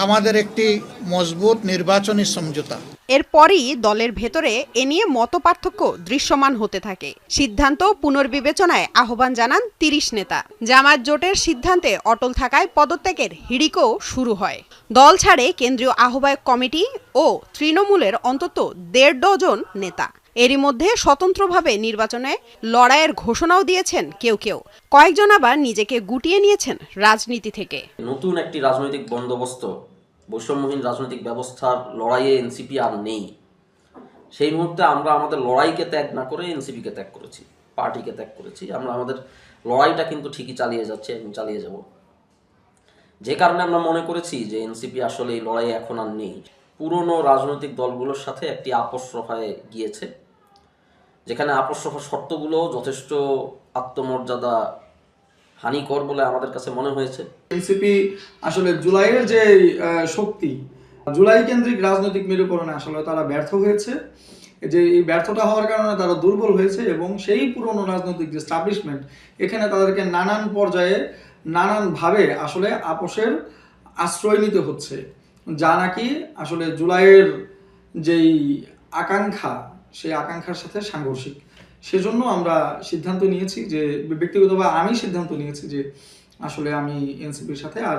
আমাদের একটি মজবুত নির্বাচনী সমঝোতা। এরপরই দলের ভেতরে এ নিয়ে মতপার্থক্য দৃশ্যমান হতে থাকে। সিদ্ধান্ত পুনর্বিবেচনায় আহ্বান জানান 30 নেতা। জামায়াত জোটের সিদ্ধান্তে অটল থাকায় পদত্যাগের হিড়িকও শুরু হয়। দল ছাড়ে কেন্দ্রীয় আহ্বায়ক কমিটি ও তৃণমূলের অন্তত 1.5 ডজন নেতা। এরই মধ্যে স্বতন্ত্রভাবে নির্বাচনে লড়াইয়ের ঘোষণাও দিয়েছেন কেউ কেউ। কয়েকজন আবার নিজেকে গুটিয়ে নিয়েছেন রাজনীতি থেকে। নতুন একটি রাজনৈতিক বন্দোবস্ত, বৈষম্যহীন রাজনৈতিক ব্যবস্থার লড়াইয়ে এনসিপি আর নেই। সেই মুহূর্তে আমরা আমাদের লড়াইকে ত্যাগ না করে এনসিপিকে ত্যাগ করেছি, পার্টিকে ত্যাগ করেছি। আমরা আমাদের লড়াইটা কিন্তু ঠিকই চালিয়ে যাচ্ছি এবং চালিয়ে যাব। যে কারণে আমরা মনে করেছি যে এনসিপি আসলে এই লড়াইয়ে এখন আর নেই। পুরনো রাজনৈতিক দলগুলোর সাথে একটি আপোষ রফায় গিয়েছে, যেখানে আপোষ রফার শর্তগুলো যথেষ্ট আত্মমর্যাদা হানিকর বলে আমাদের কাছে মনে হয়েছে। এনসিপি আসলে জুলাইয়ের যে শক্তি, জুলাই কেন্দ্রিক রাজনৈতিক মেরুকরণে আসলে তারা ব্যর্থ হয়েছে। যে এই ব্যর্থতা হওয়ার কারণে তারা দুর্বল হয়েছে এবং সেই পুরনো রাজনৈতিক যে এস্টাবলিশমেন্ট, এখানে তাদেরকে নানান পর্যায়ে নানানভাবে আসলে আপোষের আশ্রয় নিতে হচ্ছে, যা নাকি আসলে জুলাইয়ের যেই আকাঙ্ক্ষা, সেই আকাঙ্ক্ষার সাথে সাংঘর্ষিক। সেজন্য আমরা সিদ্ধান্ত নিয়েছি যে, ব্যক্তিগতভাবে আমি সিদ্ধান্ত নিয়েছি যে আসলে আমি এনসিপির সাথে আর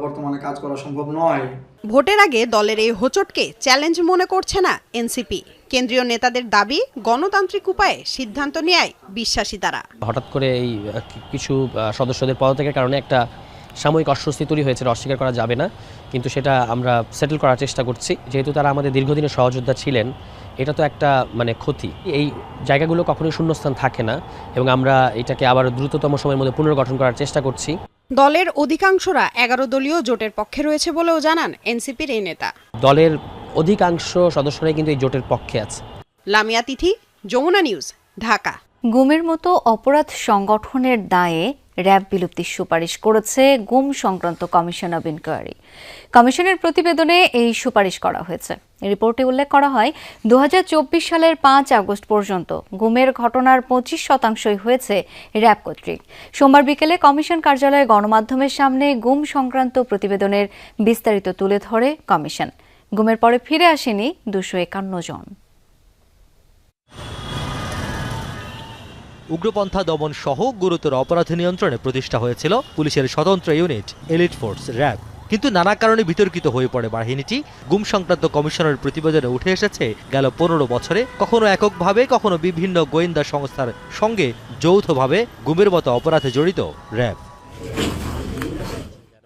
বর্তমানে কাজ করা সম্ভব নয়। ভোটের আগে দলের এই হোঁচটকে চ্যালেঞ্জ মনে করছে না এনসিপি। কেন্দ্রীয় নেতাদের দাবি, গণতান্ত্রিক উপায়ে সিদ্ধান্ত নেয় বিশ্বাসী তারা। হঠাৎ করে এই কিছু সদস্যদের পদত্যাগের কারণে একটা সাময়িক অস্বস্তি তৈরি হয়েছে, অস্বীকার করা যাবে না, কিন্তু সেটা আমরা সেটেল করার চেষ্টা করছি। যেহেতু তারা আমাদের দীর্ঘদিনের সহযোদ্ধা ছিলেন, এটা তো একটা ক্ষতি। এই জায়গাগুলো কখনোই শূন্যস্থান থাকে না এবং আমরা এটাকে আবার দ্রুততম সময়ের মধ্যে পুনর্গঠন করার চেষ্টা করছি। দলের অধিকাংশরা 11 দলীয় জোটের পক্ষে রয়েছে বলেও জানান এনসিপির এই নেতা। দলের অধিকাংশ সদস্যরাই কিন্তু এই জোটের পক্ষে আছে। লামিয়া তিথি, যমুনা নিউজ, ঢাকা। গুমের মতো অপরাধ সংগঠনের দায়ে র্যাব বিলুপ্তির সুপারিশ করেছে গুম সংক্রান্ত কমিশন অব ইনকোয়ারি। কমিশনের প্রতিবেদনে এই সুপারিশ করা হয়েছে। রিপোর্টে উল্লেখ করা হয় 2024 সালের 5 আগস্ট পর্যন্ত গুমের ঘটনার 25% হয়েছে র্যাব কর্তৃক। সোমবার বিকেলে কমিশন কার্যালয়ে গণমাধ্যমের সামনে গুম সংক্রান্ত প্রতিবেদনের বিস্তারিত তুলে ধরে কমিশন। গুমের পরে ফিরে আসেনি 251 জন। উগ্রপন্থা দমন সহ গুরুতর অপরাধ নিয়ন্ত্রণে প্রতিষ্ঠা হয়েছিল পুলিশের স্বতন্ত্র ইউনিট এলিট ফোর্স র্যাব। কিন্তু নানা কারণে বিতর্কিত হয়ে পড়ে বাহিনীটি। গুম সংক্রান্ত কমিশনের প্রতিবেদনে উঠে এসেছে গেল 15 বছরে কখনো এককভাবে, কখনো বিভিন্ন গোয়েন্দা সংস্থার সঙ্গে যৌথভাবে গুমের মতো অপরাধে জড়িত র্যাব।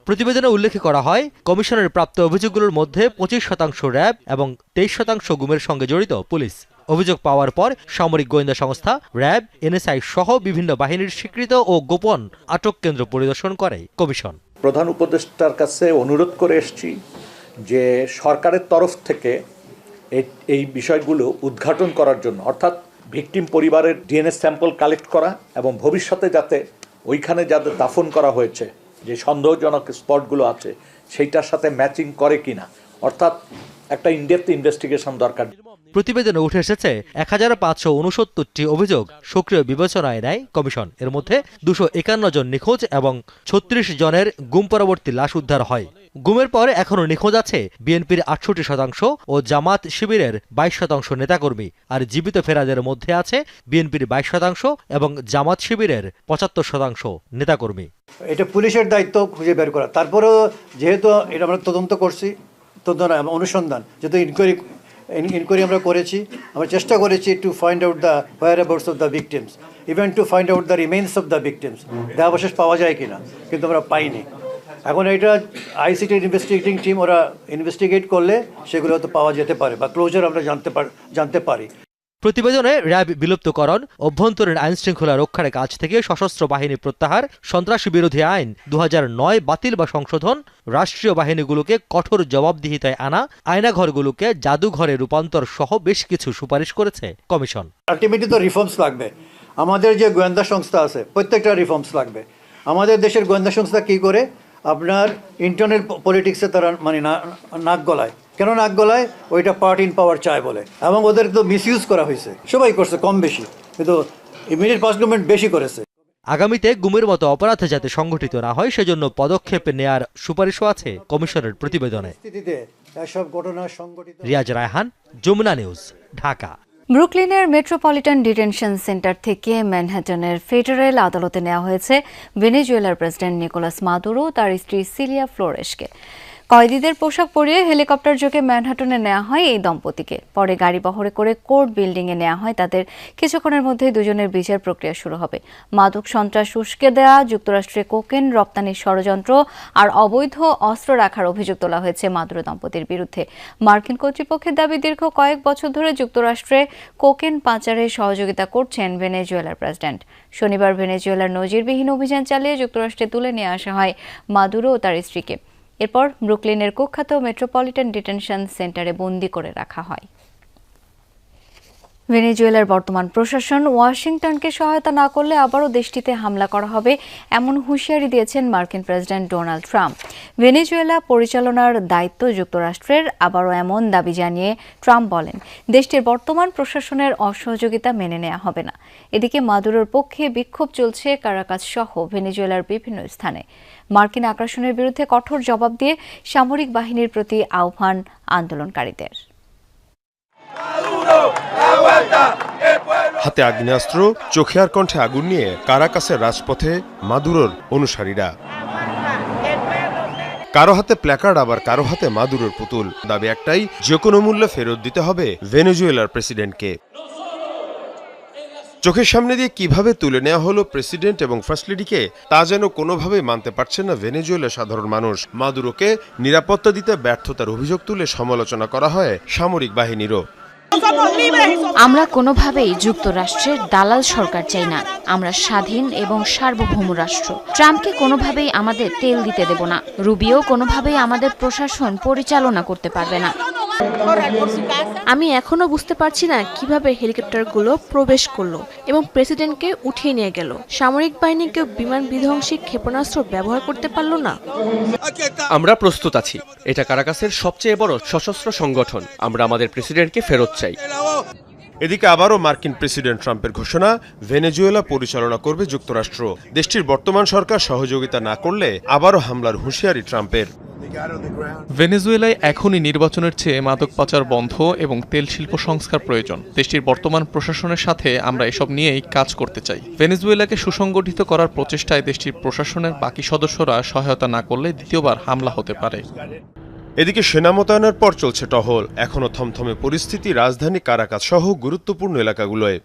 প্রতিবেদনে উল্লেখ করা হয়, কমিশনের প্রাপ্ত অভিযোগগুলোর মধ্যে 25% র্যাব এবং 23% গুমের সঙ্গে জড়িত পুলিশ। অভিযোগ পাওয়ার পর সামরিক গোয়েন্দা সংস্থা, র্যাব, এনএসআই সহ বিভিন্ন বাহিনীর স্বীকৃত ও গোপন আটক কেন্দ্র পরিদর্শন করে কমিশন। প্রধান উপদেষ্টার কাছে অনুরোধ করে এসেছি যে সরকারের তরফ থেকে এই বিষয়গুলো উদ্ঘাটন করার জন্য, অর্থাৎ ভিকটিম পরিবারের ডিএনএ স্যাম্পল কালেক্ট করা এবং ভবিষ্যতে যাতে ওইখানে যাদের দাফন করা হয়েছে যে সন্দেহজনক স্পটগুলো আছে সেইটার সাথে ম্যাচিং করে কিনা, অর্থাৎ একটা ইনডেপথ ইনভেস্টিগেশন দরকার। প্রতিবেদনে উঠে এসেছে 1569টি অভিযোগ সক্রিয় বিবেচনায় নেয় কমিশন। এর মধ্যে 251 জন নিখোঁজ এবং 36 জনের গুম পরবর্তী লাশ উদ্ধার হয়। গুমের পর এখনও নিখোঁজ আছে বিএনপির 68% ও জামাত শিবিরের 22% নেতাকর্মী, আর জীবিত ফেরাদের মধ্যে আছে বিএনপির 22% এবং জামাত শিবিরের 75% নেতাকর্মী। এটা পুলিশের দায়িত্ব খুঁজে বের করা। তারপরেও যেহেতু এটা আমরা তদন্ত করছি, অনুসন্ধান যেহেতু ইনকোয়ারি আমরা করেছি, আমরা চেষ্টা করেছি to find out the whereabouts of the victims, even to find out the remains of the victims, দেহাবশেষ পাওয়া যায় কিনা, কিন্তু আমরা পাইনি। এখন এটা আইসিটি ইনভেস্টিগেটিং টিম ওরা ইনভেস্টিগেট করলে সেগুলো হয়তো পাওয়া যেতে পারে বা ক্লোজার আমরা জানতে পারি। প্রতিবেদনে র্যাব বিলুপ্তকরণ, অভ্যন্তরীণ আইন শৃঙ্খলা রক্ষার কাজ থেকে সশস্ত্র বাহিনী প্রত্যাহার, সন্ত্রাসী বিরোধী আইন 2009 বাতিল বা সংশোধন, রাষ্ট্রীয় বাহিনীগুলোকে কঠোর জবাবদিহিতায় আনা, আয়নাঘরগুলোকে জাদুঘরে রূপান্তর সহ বেশ কিছু সুপারিশ করেছে কমিশন। আলটিমেটলি তো রিফর্মস লাগবে। আমাদের যে গোয়েন্দা সংস্থা আছে প্রত্যেকটা রিফর্মস লাগবে। আমাদের দেশের গোয়েন্দা সংস্থা কি করে আপনার ইন্টারনাল পলিটিক্সে তারা মানে নাক গলায়। কেন নাক গলায়? ওইটা পার্ট ইন পাওয়ার চায় বলে, এবং ওদের তো মিসইউজ করা হয়েছে, সবাই করছে কম বেশি, কিন্তু ইমিডিয়েট পাস্ট গভর্নমেন্ট বেশি করেছে। আগামীতে গুমের মতো অপরাধ যাতে সংঘটিত না হয় সেজন্য পদক্ষেপ নেয়ার সুপারিশও আছে কমিশনের প্রতিবেদনে। রিয়াজ রায়হান, যমুনা নিউজ, ঢাকা। ব্রুকলিনের মেট্রোপলিটন ডিটেনশন সেন্টার থেকে ম্যানহাটনের ফেডারেল আদালতে নেওয়া হয়েছে ভেনেজুয়েলার প্রেসিডেন্ট নিকোলাস মাদুরো তার স্ত্রী সিলিয়া ফ্লোরেসকে। কয়েদিদের পোশাক পরিয়ে হেলিকপ্টার যোগে ম্যানহাটনে নেওয়া হয় এই দম্পতিকে। পরে গাড়ি বহরে করে কোর্ট বিল্ডিংয়ে নেওয়া হয় তাদের। কিছুক্ষণের মধ্যেই দুজনের বিচার প্রক্রিয়া শুরু হবে। মাদক সন্ত্রাস উস্কে দেওয়া, যুক্তরাষ্ট্রে কোকেন রপ্তানির ষড়যন্ত্র আর অবৈধ অস্ত্র রাখার অভিযোগ তোলা হয়েছে মাদুরো দম্পতির বিরুদ্ধে। মার্কিন কর্তৃপক্ষের দাবি, দীর্ঘ কয়েক বছর ধরে যুক্তরাষ্ট্রে কোকেন পাচারে সহযোগিতা করছেন ভেনেজুয়েলার প্রেসিডেন্ট। শনিবার ভেনেজুয়েলার নজিরবিহীন অভিযান চালিয়ে যুক্তরাষ্ট্রে তুলে নিয়ে আসা হয় মাদুরো ও তার স্ত্রীকে। এরপর ব্রুকলিনের কুখ্যাত মেট্রোপলিটন ডিটেনশন সেন্টারে বন্দী করে রাখা হয়। ভেনেজুয়েলার বর্তমান প্রশাসন ওয়াশিংটনকে সহায়তা না করলে আবারও দেশটিতে হামলা করা হবে এমন হুঁশিয়ারি দিয়েছেন মার্কিন প্রেসিডেন্ট ডোনাল্ড ট্রাম্প। ভেনেজুয়েলা পরিচালনার দায়িত্ব যুক্তরাষ্ট্রের, আবারও এমন দাবি জানিয়ে ট্রাম্প বলেন দেশটির বর্তমান প্রশাসনের অসহযোগিতা মেনে নেওয়া হবে না। এদিকে মাদুরোর পক্ষে বিক্ষোভ চলছে কারাকাস সহ ভেনেজুয়েলার বিভিন্ন স্থানে। মার্কিন আগ্রাসনের বিরুদ্ধে কঠোর জবাব দিয়ে সামরিক বাহিনীর প্রতি আহ্বান আন্দোলনকারীদের। হাতে আগ্নেয়াস্ত্র, চোখে আর কণ্ঠে আগুন নিয়ে কারাকাসের রাজপথে মাদুরোর অনুসারীরা। কারো হাতে প্ল্যাকার্ড, আবার কারো হাতে মাদুরোর পুতুল। দাবি একটাই, যে কোনো মূল্যে ফেরত দিতে হবে ভেনেজুয়েলার প্রেসিডেন্টকে। চোখের সামনে দিয়ে কিভাবে তুলে নেওয়া হলো প্রেসিডেন্ট এবং ফার্স্ট লেডিকে, তা যেন কোনোভাবেই মানতে পারছেন না ভেনেজুয়েলার সাধারণ মানুষ। মাদুরোকে নিরাপত্তা দিতে ব্যর্থতার অভিযোগ তুলে সমালোচনা করা হয় সামরিক বাহিনীরও। আমরা কোনোভাবেই যুক্তরাষ্ট্রের দালাল সরকার চাই না। আমরা স্বাধীন এবং সার্বভৌম রাষ্ট্র। ট্রাম্পকে কোনোভাবেই আমাদের তেল দিতে দেব না। রুবিও কোনোভাবেই আমাদের প্রশাসন পরিচালনা করতে পারবে না। আমি এখনো বুঝতে পারছি না কিভাবে হেলিকপ্টারগুলো প্রবেশ করলো এবং প্রেসিডেন্টকে উঠিয়ে নিয়ে গেল। সামরিক বাহিনীকে বিমান বিধ্বংসী ক্ষেপণাস্ত্র ব্যবহার করতে পারলো না। আমরা প্রস্তুত আছি। এটা কারাকাসের সবচেয়ে বড় সশস্ত্র সংগঠন। আমরা আমাদের প্রেসিডেন্টকে ফেরত চাই। এদিকে আবারও মার্কিন প্রেসিডেন্ট ট্রাম্পের ঘোষণা, ভেনেজুয়েলা পরিচালনা করবে যুক্তরাষ্ট্র। দেশটির বর্তমান সরকার সহযোগিতা না করলে আবারও হামলার হুঁশিয়ারি ট্রাম্পের। ভেনেজুয়েলায় এখনই নির্বাচনের চেয়ে মাদক পাচার বন্ধ এবং তেল শিল্প সংস্কার প্রয়োজন। দেশটির বর্তমান প্রশাসনের সাথে আমরা এসব নিয়েই কাজ করতে চাই। ভেনেজুয়েলাকে সুসংগঠিত করার প্রচেষ্টায় দেশটির প্রশাসনের বাকি সদস্যরা সহায়তা না করলে দ্বিতীয়বার হামলা হতে পারে। এদিকে সেনা মোতায়েনের পর চলছে টহল। এখনো থমথমে পরিস্থিতি রাজধানী কারাকাস সহ গুরুত্বপূর্ণ এলাকাগুলোয়।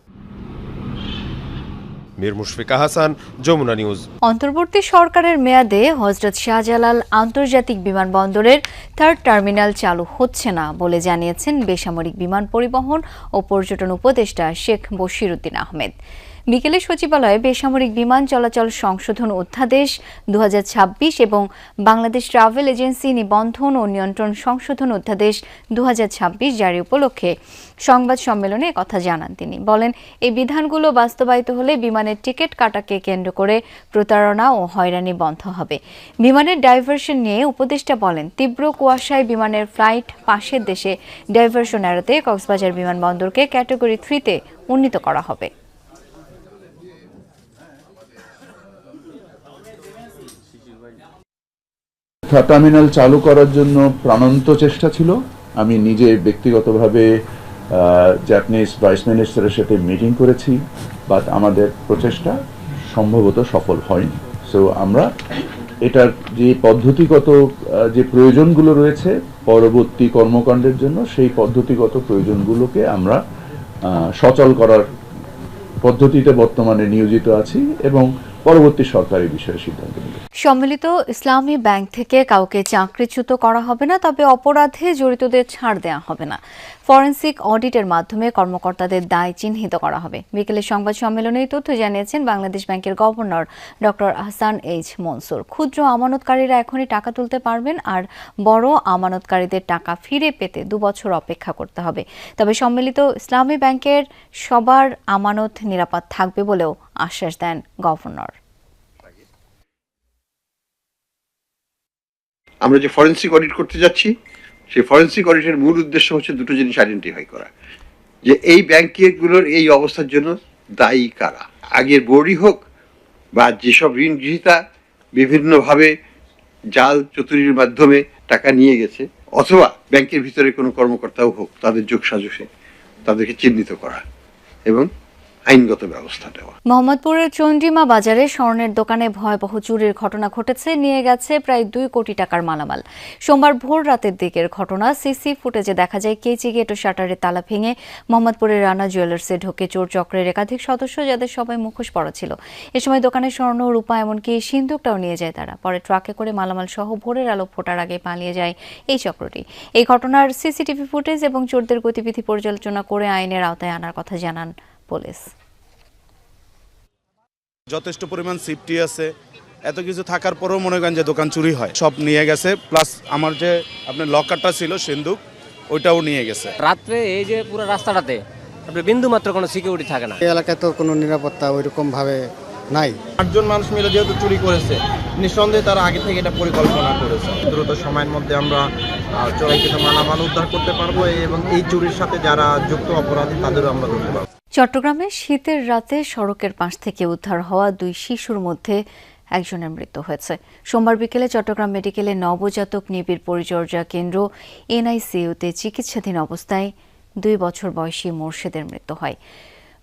মীর মুশফিকা হাসান, যমুনা নিউজ। অন্তর্বর্তী সরকারের মেয়াদে হযরত শাহজালাল আন্তর্জাতিক বিমানবন্দরের 3rd টার্মিনাল চালু হচ্ছে না বলে জানিয়েছেন বেসামরিক বিমান পরিবহন ও পর্যটন উপদেষ্টা শেখ বশির উদ্দিন আহমেদ। বিকেলে সচিবালয়ে বেসামরিক বিমান চলাচল সংশোধন অধ্যাদেশ 2026 এবং বাংলাদেশ ট্রাভেল এজেন্সি নিবন্ধন ও নিয়ন্ত্রণ সংশোধন অধ্যাদেশ 2026 জারি উপলক্ষে সংবাদ সম্মেলনে কথা জানান তিনি। বলেন, এই বিধানগুলো বাস্তবায়িত হলে বিমানের টিকিট কাটাকে কেন্দ্র করে প্রতারণা ও হয়রানি বন্ধ হবে। বিমানের ডাইভারশন নিয়ে উপদেষ্টা বলেন, তীব্র কুয়াশায় বিমানের ফ্লাইট পাশের দেশে ডাইভারশন এড়াতে কক্সবাজার বিমানবন্দরকে ক্যাটাগরি 3-তে উন্নীত করা হবে। টার্মিনাল চালু করার জন্য প্রাণান্ত চেষ্টা ছিল। আমি নিজে ব্যক্তিগতভাবে জাপানিজ ভাইস মিনিস্টারের সাথে মিটিং করেছি, বাট আমাদের প্রচেষ্টা সম্ভবত সফল হয়নি। সো আমরা এটার যে পদ্ধতিগত যে প্রয়োজনগুলো রয়েছে পরবর্তী কর্মকাণ্ডের জন্য, সেই পদ্ধতিগত প্রয়োজনগুলোকে আমরা সচল করার পদ্ধতিতে বর্তমানে নিয়োজিত আছি এবং পরবর্তী সরকারি বিষয়ে সিদ্ধান্ত নেবে। সম্মিলিত ইসলামী ব্যাংক থেকে কাউকে চাকরিচ্যুত করা হবে না, তবে অপরাধে জড়িতদের ছাড় দেওয়া হবে না। ফরেনসিক অডিটের মাধ্যমে কর্মকর্তাদের দায় চিহ্নিত করা হবে। বিকেলে সংবাদ সম্মেলনে এই তথ্য জানিয়েছেন বাংলাদেশ ব্যাংকের governor doctor Ahsan H Mansur. ক্ষুদ্র আমানতকারীরা এখনই টাকা তুলতে পারবেন, আর বড় আমানতকারীদের টাকা ফিরে পেতে 2 বছর অপেক্ষা করতে হবে। তবে সম্মিলিত ইসলামী ব্যাংকের সবার আমানত নিরাপদ থাকবে বলেও আশ্বাস দেন গভর্নর। আমরা যে ফরেনসিক অডিট করতে যাচ্ছি, সেই ফরেনসিক অডিটের মূল উদ্দেশ্য হচ্ছে দুটো জিনিস আইডেন্টিফাই করা, যে এই ব্যাংকগুলোর এই অবস্থার জন্য দায়ী কারা। আগের বোর্ডই হোক বা যেসব ঋণ গ্রহীতা বিভিন্নভাবে জাল চতুরির মাধ্যমে টাকা নিয়ে গেছে, অথবা ব্যাংকের ভিতরে কোনো কর্মকর্তাও হোক, তাদের যোগসাজশে তাদেরকে চিহ্নিত করা এবং আইনগত ব্যবস্থা নেওয়া। মোহাম্মদপুরের চন্দ্রিমা বাজারে স্বর্ণের দোকানে ভয়াবহ চুরির ঘটনা ঘটেছে। নিয়ে গেছে প্রায় 2 কোটি টাকার মালামাল। সোমবার ভোর রাতের দিকের ঘটনা। সিসি ফুটেজে দেখা যায় কেচি গেট ও শাটারের তালা ভেঙে মোহাম্মদপুরের রানা জুয়েলার্সে ঢোকে চোর চক্রের একাধিক সদস্য, যাদের সবাই মুখোশ পরা ছিল। এ সময় দোকানের স্বর্ণ, রূপা এমনকি সিন্দুকটাও নিয়ে যায় তারা। পরে ট্রাকে করে মালামাল সহ ভোরের আলো ফোটার আগে পালিয়ে যায় এই চক্রটি। এই ঘটনার সিসিটিভি ফুটেজ এবং চোরদের গতিবিধি পর্যালোচনা করে আইনের আওতায় আনার কথা জানান পুলিশ। যথেষ্ট পরিমাণ সেফটি আছে, এত কিছু থাকার পরেও মনে করেন যে দোকান চুরি হয়, সব নিয়ে গেছে। প্লাস আমার যে আপনার লকারটা ছিল সিন্দুক, ওইটাও নিয়ে গেছে। রাত্রে এই যে পুরো রাস্তাটাতে আপনার বিন্দু মাত্র কোনো সিকিউরিটি থাকে না। এই এলাকায় তো কোনো নিরাপত্তা ওইরকম ভাবে নাই। 8 জন মানুষ মিলে যেহেতু চুরি করেছে, নিঃসন্দেহে তারা আগে থেকে এটা পরিকল্পনা করেছে। দ্রুত সময়ের মধ্যে আমরা চোরাইকৃত মালামাল উদ্ধার করতে পারবো এবং এই চুরির সাথে যারা যুক্ত অপরাধী তাদেরও আমরা ধরতে পারবো। চট্টগ্রামে শীতের রাতে সড়কের পাশ থেকে উদ্ধার হওয়া 2 শিশুর মধ্যে একজনের মৃত্যু হয়েছে। সোমবার বিকেলে চট্টগ্রাম মেডিকেলে নবজাতক নিবিড় পরিচর্যা কেন্দ্র এনআইসিইউতে চিকিৎসাধীন অবস্থায় 2 বছর বয়সী মোর্শেদের মৃত্যু হয়।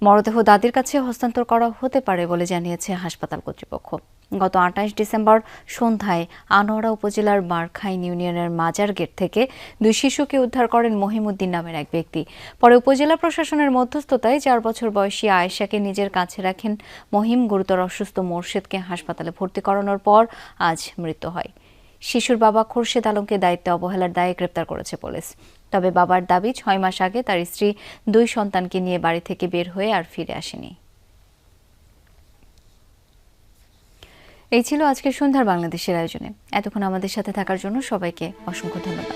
মরদেহ দাদির কাছে হস্তান্তর করা হতে পারে বলে জানিয়েছে হাসপাতাল কর্তৃপক্ষ। গত 28 ডিসেম্বর সন্ধ্যায় আনোয়ারা উপজেলার মারখাইন ইউনিয়নের মাজার গেট থেকে 2 শিশুকে উদ্ধার করেন মহিমউদ্দিন নামের এক ব্যক্তি। পরে উপজেলা প্রশাসনের মধ্যস্থতায় 4 বছর বয়সী আয়েশাকে নিজের কাছে রাখেন মহিম। গুরুতর অসুস্থ মোর্শেদকে হাসপাতালে ভর্তি করানোর পর আজ মৃত্যু হয়। শিশুর বাবা খোরশেদ আলমকে দায়িত্বে অবহেলার দায়ে গ্রেপ্তার করেছে পুলিশ। তবে বাবার দাবি 6 মাস আগে তার স্ত্রী 2 সন্তানকে নিয়ে বাড়ি থেকে বের হয়ে আর ফিরে আসেনি। এই ছিল আজকের সন্ধ্যার বাংলাদেশের আয়োজনে। এতক্ষণ আমাদের সাথে থাকার জন্য সবাইকে অসংখ্য ধন্যবাদ।